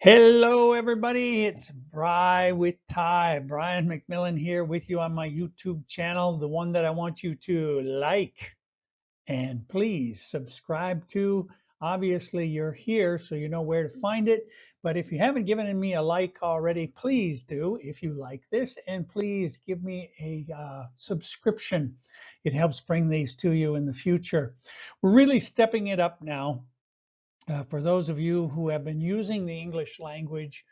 Hello, everybody. It's Bry with Ty. Brian McMillan here with you on my YouTube channel, the one that I want you to like and please subscribe to. Obviously, you're here, so you know where to find it. But if you haven't given me a like already, please do if you like this, and please give me a subscription. It helps bring these to you in the future. We're really stepping it up now. For those of you who have been using the English language,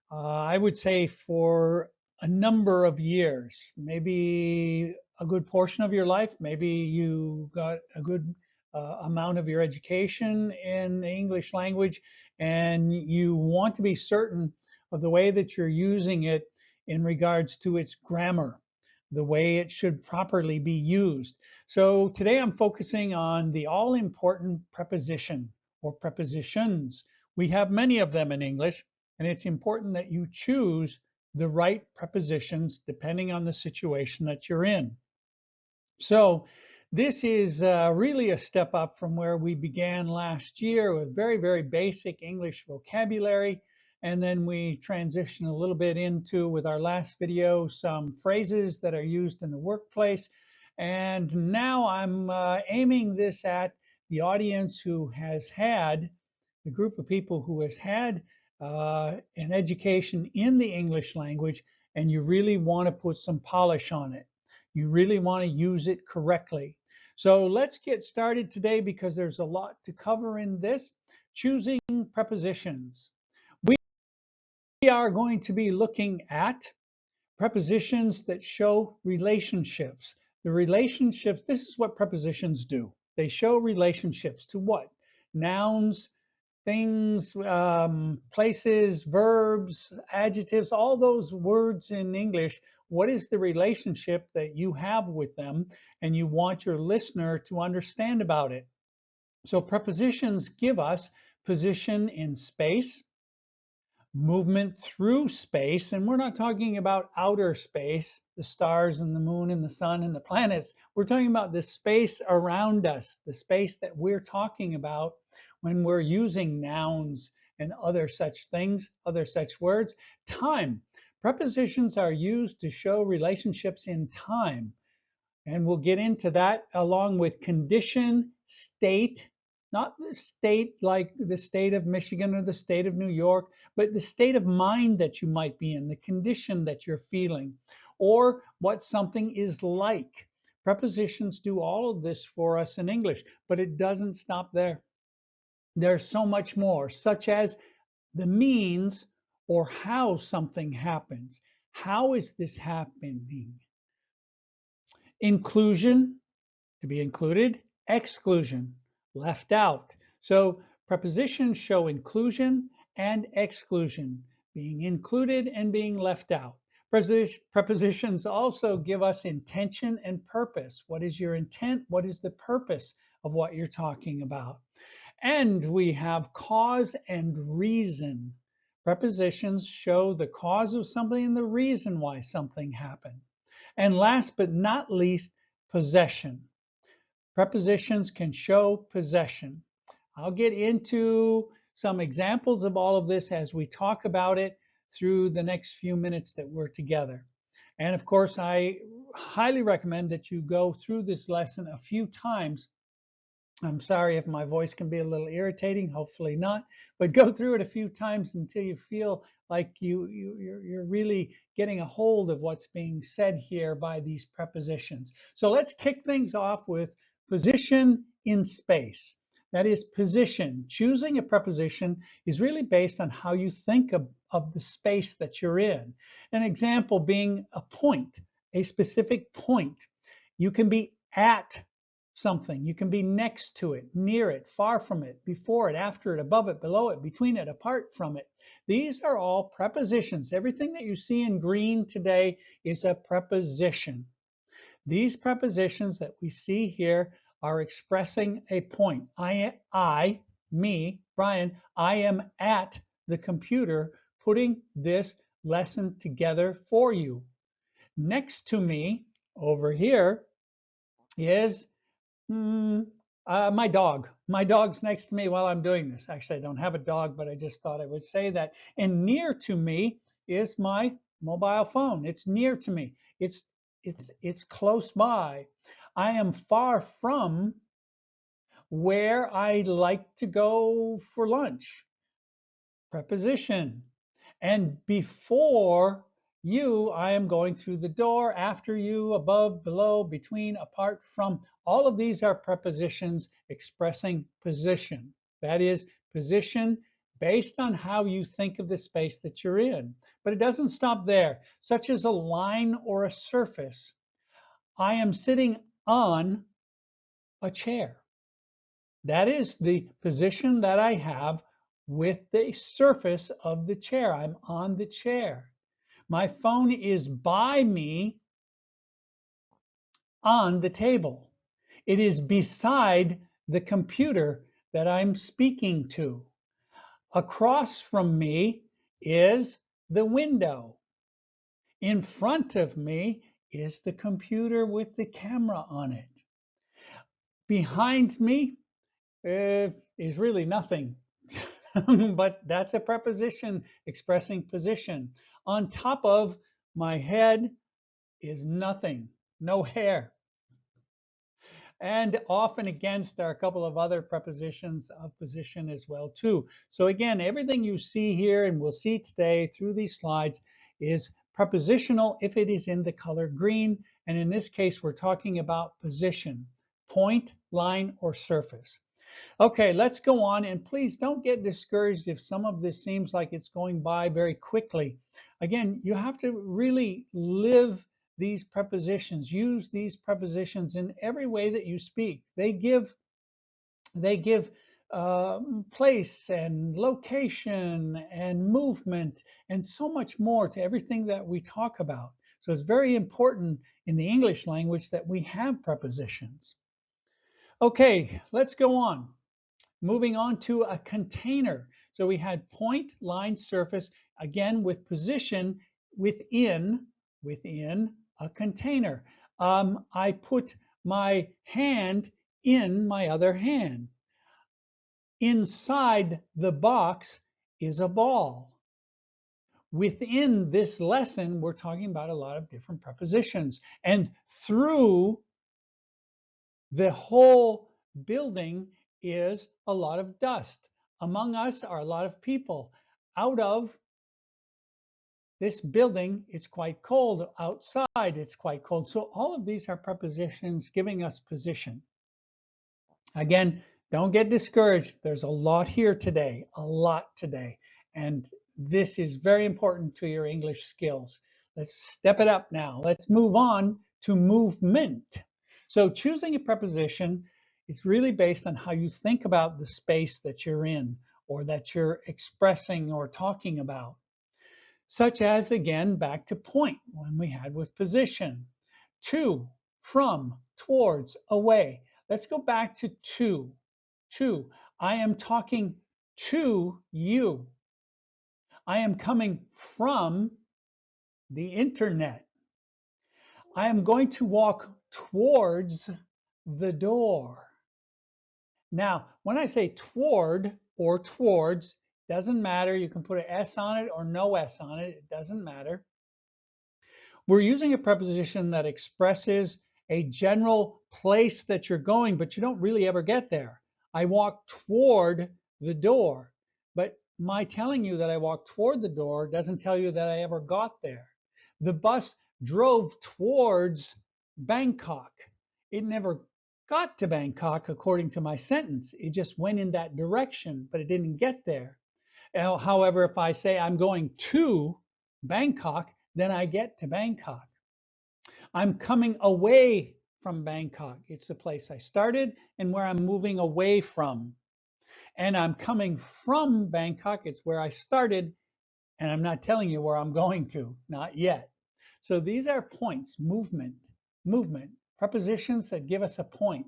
I would say for a number of years, maybe a good portion of your life, maybe you got a good amount of your education in the English language, and you want to be certain of the way that you're using it in regards to its grammar, the way it should properly be used. So today I'm focusing on the all important preposition or prepositions. We have many of them in English, and it's important that you choose the right prepositions depending on the situation that you're in. So this is really a step up from where we began last year with very, very basic English vocabulary. And then we transition a little bit into, with our last video, some phrases that are used in the workplace. And now I'm aiming this at the audience who has had, the group of people who has had an education in the English language, and you really want to put some polish on it. You really want to use it correctly. So let's get started today because there's a lot to cover in this. Choosing prepositions. We are going to be looking at prepositions that show relationships. The relationships, this is what prepositions do. They show relationships to what? Nouns, things, places, verbs, adjectives, all those words in English. What is the relationship that you have with them and you want your listener to understand about it? So prepositions give us position in space, movement through space, and we're not talking about outer space, the stars and the moon and the sun and the planets. We're talking about the space around us, the space that we're talking about when we're using nouns and other such things, other such words. Time. Prepositions are used to show relationships in time. And we'll get into that along with condition, state, not the state like the state of Michigan or the state of New York, but the state of mind that you might be in, the condition that you're feeling, or what something is like. Prepositions do all of this for us in English, but it doesn't stop there. There's so much more, such as the means or how something happens. How is this happening? Inclusion, to be included, exclusion, left out. So prepositions show inclusion and exclusion, being included and being left out. Prepositions also give us intention and purpose. What is your intent? What is the purpose of what you're talking about? And we have cause and reason. Prepositions show the cause of something and the reason why something happened. And last but not least, possession. Prepositions can show possession. I'll get into some examples of all of this as we talk about it through the next few minutes that we're together. And of course, I highly recommend that you go through this lesson a few times. I'm sorry if my voice can be a little irritating, hopefully not, but go through it a few times until you feel like you're really getting a hold of what's being said here by these prepositions. So let's kick things off with position in space. That is position. Choosing a preposition is really based on how you think of the space that you're in. An example being a point, a specific point. You can be at something. You can be next to it, near it, far from it, before it, after it, above it, below it, between it, apart from it. These are all prepositions. Everything that you see in green today is a preposition. These prepositions that we see here are expressing a point. Me, Brian, I am at the computer putting this lesson together for you. Next to me over here is My dog. My dog's next to me while I'm doing this. Actually, I don't have a dog, but I just thought I would say that. And near to me is my mobile phone. It's near to me. It's close by. I am far from where I like to go for lunch. Preposition. And before you, I am going through the door, after you, above, below, between, apart from. All of these are prepositions expressing position. That is, position based on how you think of the space that you're in. But it doesn't stop there, such as a line or a surface. I am sitting on a chair. That is the position that I have with the surface of the chair. I'm on the chair. My phone is by me on the table. It is beside the computer that I'm speaking to. Across from me is the window. In front of me is the computer with the camera on it. Behind me is really nothing. But that's a preposition expressing position. On top of my head is nothing, no hair. And off and against are a couple of other prepositions of position as well too. So again, everything you see here and we'll see today through these slides is prepositional if it is in the color green. And in this case, we're talking about position, point, line, or surface. Okay, let's go on, and please don't get discouraged if some of this seems like it's going by very quickly. Again, you have to really live these prepositions, use these prepositions in every way that you speak. They give place and location and movement and so much more to everything that we talk about. So it's very important in the English language that we have prepositions. Okay, let's go on. Moving on to a container. So we had point, line, surface, again with position within a container. I put my hand in my other hand. Inside the box is a ball. Within this lesson, we're talking about a lot of different prepositions. And through the whole building is a lot of dust. Among us are a lot of people. Out of this building, it's quite cold. Outside, it's quite cold. So all of these are prepositions giving us position. Again, don't get discouraged. There's a lot here today, a lot today. And this is very important to your English skills. Let's step it up now. Let's move on to movement. So choosing a preposition is really based on how you think about the space that you're in or that you're expressing or talking about. Such as, again, back to point when we had with position. To, from, towards, away. Let's go back to to. To, I am talking to you. I am coming from the internet. I am going to walk towards the door. Now, when I say toward or towards, doesn't matter. You can put an S on it or no S on it. It doesn't matter. We're using a preposition that expresses a general place that you're going, but you don't really ever get there. I walk toward the door, but my telling you that I walked toward the door doesn't tell you that I ever got there. The bus drove towards Bangkok. It never got to Bangkok according to my sentence. It just went in that direction, but it didn't get there. However, if I say I'm going to Bangkok, then I get to Bangkok. I'm coming away from Bangkok. It's the place I started and where I'm moving away from. And I'm coming from Bangkok. It's where I started, and I'm not telling you where I'm going to, not yet. So these are points, movement, prepositions that give us a point.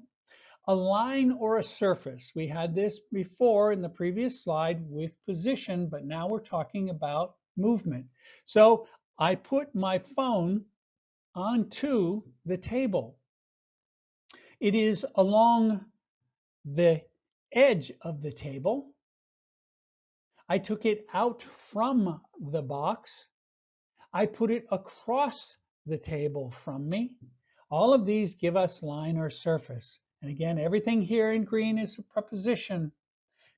A line or a surface. We had this before in the previous slide with position, but now we're talking about movement. So I put my phone onto the table. It is along the edge of the table. I took it out from the box. I put it across the table from me. All of these give us line or surface. And again, everything here in green is a preposition.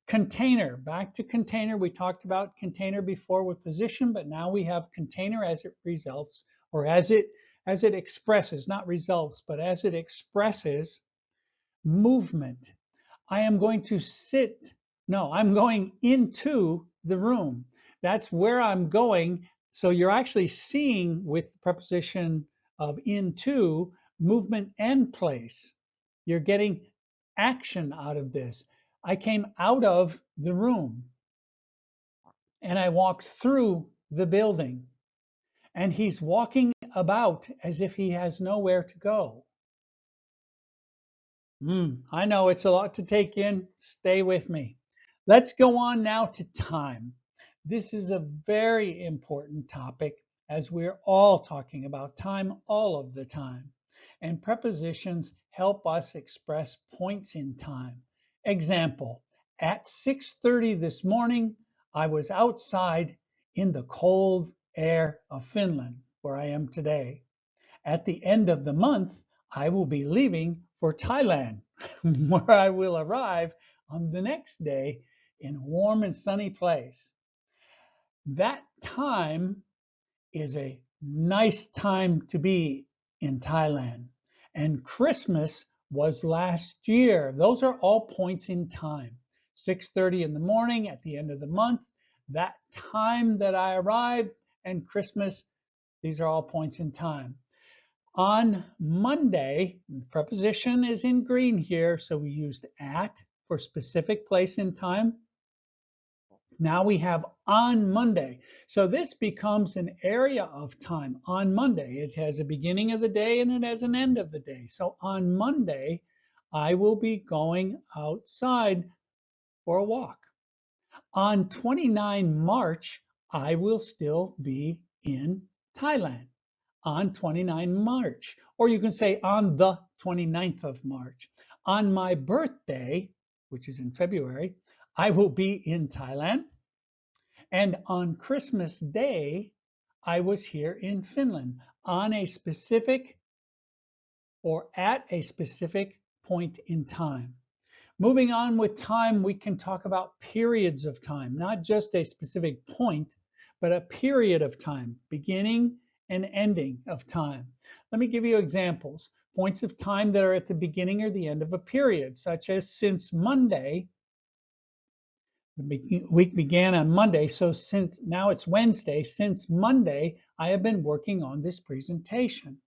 Container, back to container. We talked about container before with position, but now we have container as it results, or as it expresses, not results, but as it expresses movement. I am going to sit, no, I'm going into the room. That's where I'm going. So you're actually seeing with the preposition of into movement and place. You're getting action out of this. I came out of the room and I walked through the building, and he's walking about as if he has nowhere to go. I know it's a lot to take in. Stay with me. Let's go on now to time. This is a very important topic as we're all talking about time all of the time. And prepositions help us express points in time. Example, at 6:30 this morning, I was outside in the cold air of Finland, where I am today. At the end of the month, I will be leaving for Thailand, where I will arrive on the next day in a warm and sunny place. That time is a nice time to be in Thailand. And Christmas was last year. Those are all points in time. 6:30 in the morning at the end of the month, that time that I arrived, and Christmas, these are all points in time. On Monday, the preposition is in green here, so we used at for specific place in time. Now we have on Monday. So this becomes an area of time on Monday. It has a beginning of the day and it has an end of the day. So on Monday, I will be going outside for a walk. On 29 March, I will still be in Thailand. On 29 March, or you can say on the 29th of March. On my birthday, which is in February, I will be in Thailand. And on Christmas Day, I was here in Finland on a specific or at a specific point in time. Moving on with time, we can talk about periods of time, not just a specific point, but a period of time, beginning and ending of time. Let me give you examples. Points of time that are at the beginning or the end of a period, such as since Monday. The week began on Monday, so since now it's Wednesday, since Monday, I have been working on this presentation.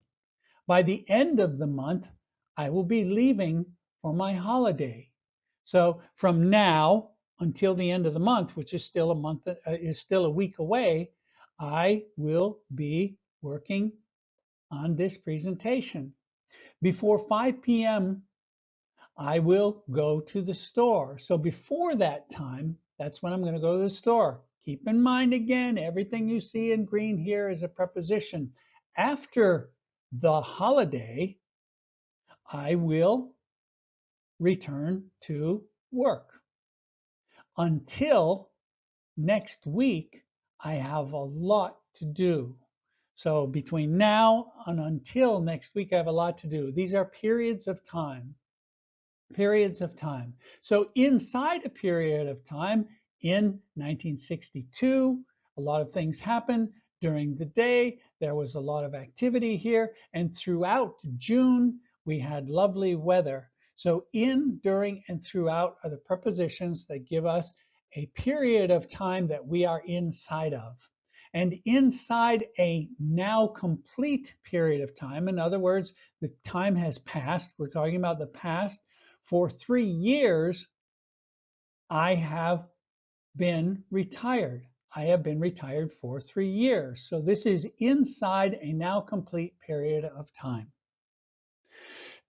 By the end of the month, I will be leaving for my holiday. So from now until the end of the month, which is still a week away, I will be working on this presentation. Before 5 p.m., I will go to the store. So before that time, that's when I'm going to go to the store. Keep in mind again, everything you see in green here is a preposition. After the holiday, I will return to work. Until next week, I have a lot to do. So between now and until next week, I have a lot to do. These are periods of time. Periods of time. So inside a period of time, in 1962, a lot of things happened during the day. There was a lot of activity here, and throughout June, we had lovely weather. So in, during, and throughout are the prepositions that give us a period of time that we are inside of. And inside a now complete period of time, in other words, the time has passed, we're talking about the past, for 3 years, I have been retired. I have been retired for 3 years. So this is inside a now complete period of time.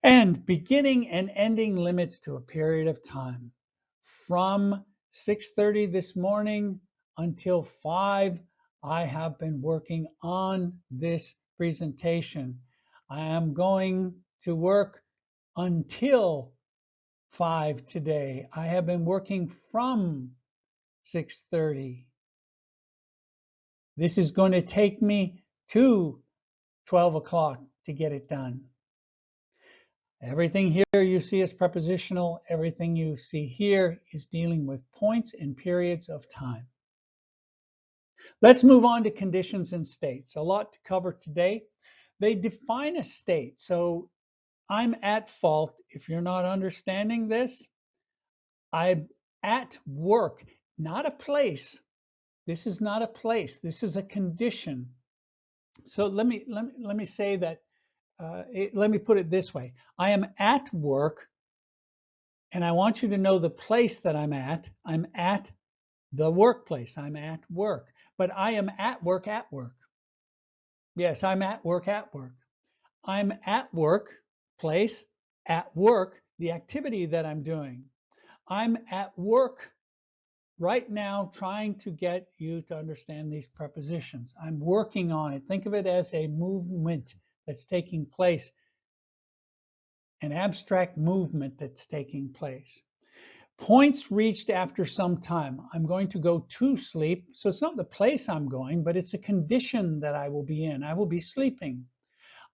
And beginning and ending limits to a period of time. From 6:30 this morning until 5, I have been working on this presentation. I am going to work until 5 today. I have been working from 6:30. This is going to take me to 12 o'clock to get it done. Everything here you see is prepositional. Everything you see here is dealing with points and periods of time. Let's move on to conditions and states. A lot to cover today. They define a state. So I'm at fault if you're not understanding this. I'm at work, not a place. This is not a place. This is a condition. So let me say that. Let me put it this way. I am at work, and I want you to know the place that I'm at. I'm at the workplace. I'm at work, but I am at work at work. Yes, I'm at work at work. I'm at work, place, at work, the activity that I'm doing. I'm at work right now trying to get you to understand these prepositions. I'm working on it. Think of it as a movement that's taking place, an abstract movement that's taking place. Points reached after some time. I'm going to go to sleep. So it's not the place I'm going, but it's a condition that I will be in. I will be sleeping.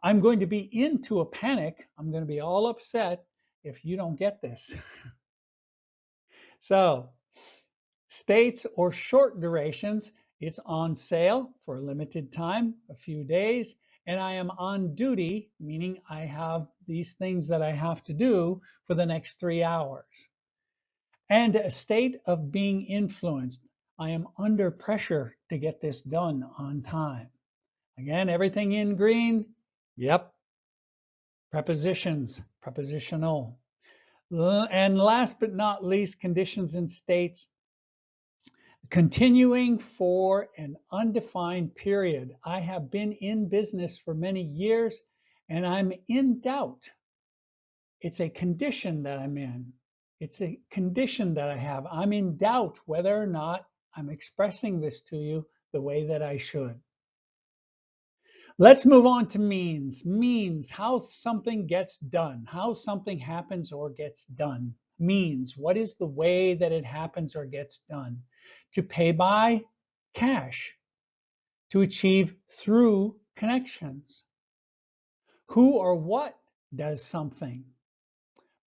I'm going to be into a panic. I'm going to be all upset if you don't get this. So states or short durations, it's on sale for a limited time, a few days, and I am on duty, meaning I have these things that I have to do for the next 3 hours. And a state of being influenced. I am under pressure to get this done on time. Again, everything in green, yep. Prepositions, prepositional. And last but not least, conditions and states. Continuing for an undefined period. I have been in business for many years and I'm in doubt. It's a condition that I'm in. It's a condition that I have. I'm in doubt whether or not I'm expressing this to you the way that I should. Let's move on to means. Means, how something gets done, how something happens or gets done. Means, what is the way that it happens or gets done? To pay by cash, to achieve through connections. Who or what does something?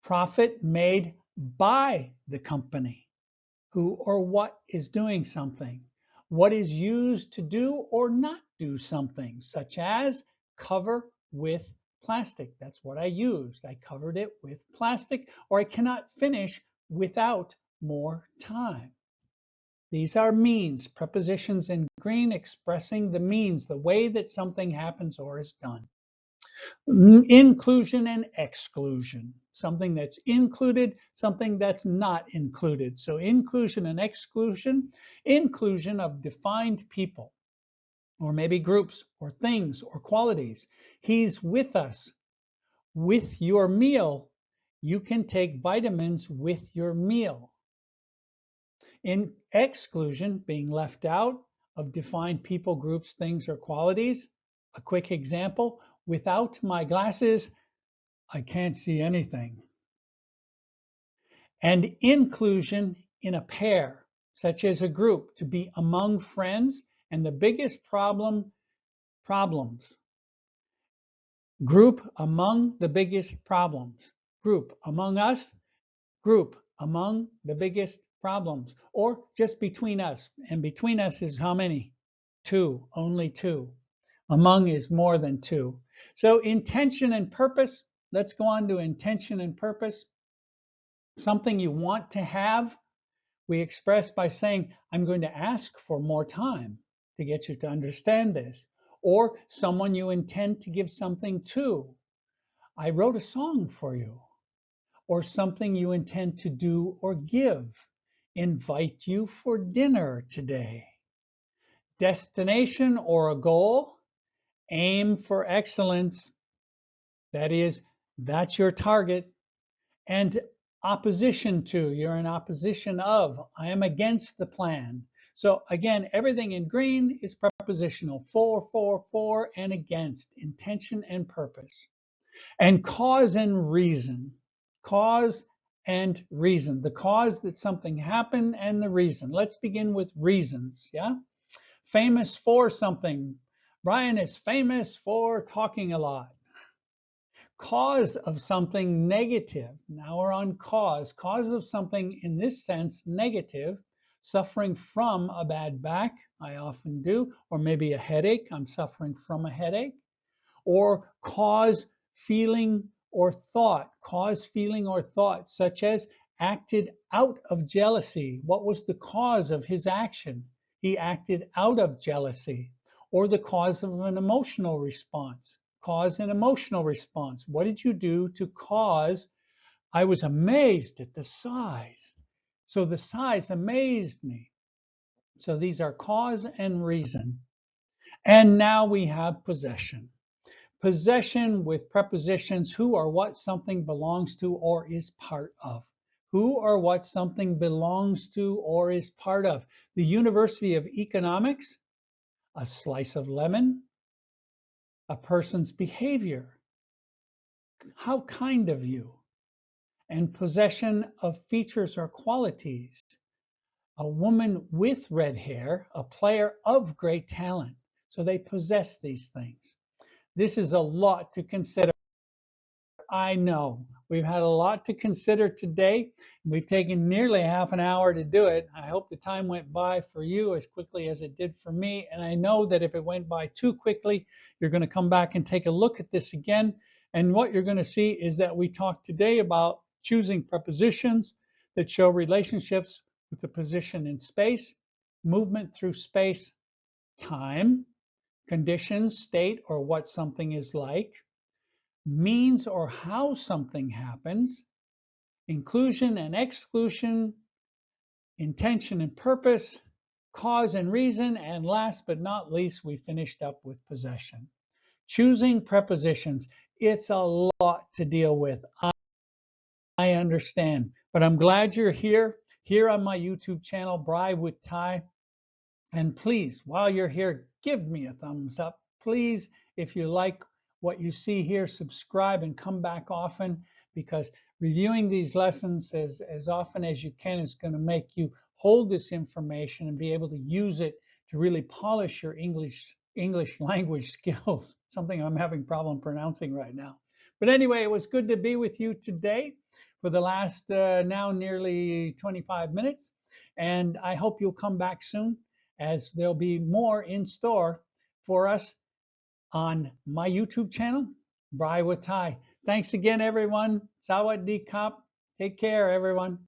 Profit made by the company. Who or what is doing something? What is used to do or not do something, such as cover with plastic. That's what I used. I covered it with plastic, or I cannot finish without more time. These are means, prepositions in green expressing the means, the way that something happens or is done. Inclusion and exclusion, something that's included, something that's not included. So inclusion and exclusion, inclusion of defined people, or maybe groups or things or qualities. He's with us. With your meal, you can take vitamins with your meal. In exclusion, being left out of defined people, groups, things, or qualities. A quick example, without my glasses, I can't see anything. And inclusion in a pair, such as a group, to be among friends, and the biggest problems. Group among the biggest problems. Group among us, group among the biggest problems, or just between us. And between us is how many? 2, only 2. Among is more than 2. So intention and purpose, let's go on to intention and purpose. Something you want to have, we express by saying, I'm going to ask for more time to get you to understand this. Or someone you intend to give something to. I wrote a song for you. Or something you intend to do or give. Invite you for dinner today. Destination or a goal. Aim for excellence. That is, that's your target. And opposition to, you're in opposition of. I am against the plan. So again, everything in green is prepositional. For, and against. Intention and purpose. And cause and reason. Cause and reason. The cause that something happened and the reason. Let's begin with reasons. Yeah. Famous for something. Brian is famous for talking a lot. Cause of something negative. Now we're on cause. Cause of something in this sense negative. Suffering from a bad back. I often do. Or maybe a headache. I'm suffering from a headache. Or cause, feeling, or thought. Cause, feeling, or thought, such as acted out of jealousy. What was the cause of his action? He acted out of jealousy. Or the cause of an emotional response. Cause an emotional response. What did you do to cause? I was amazed at the size. So the size amazed me. So these are cause and reason. And now we have possession. Possession with prepositions, who or what something belongs to or is part of. Who or what something belongs to or is part of. The University of Economics, a slice of lemon, a person's behavior. How kind of you. And possession of features or qualities. A woman with red hair, a player of great talent. So they possess these things. This is a lot to consider. I know we've had a lot to consider today. We've taken nearly half an hour to do it. I hope the time went by for you as quickly as it did for me. And I know that if it went by too quickly, you're going to come back and take a look at this again. And what you're going to see is that we talked today about choosing prepositions that show relationships with the position in space, movement through space, time, conditions, state, or what something is like, means or how something happens, inclusion and exclusion, intention and purpose, cause and reason, and last but not least, we finished up with possession. Choosing prepositions, it's a lot to deal with. I understand, but I'm glad you're here on my YouTube channel, Bri with Ty. And please, while you're here, give me a thumbs up. Please, if you like what you see here, subscribe and come back often, because reviewing these lessons as often as you can is going to make you hold this information and be able to use it to really polish your English language skills, something I'm having problem pronouncing right now. But anyway, it was good to be with you today for the last now nearly 25 minutes. And I hope you'll come back soon, as there'll be more in store for us on my YouTube channel, Bri with Ty. Thanks again, everyone. Sawadee Kap. Take care, everyone.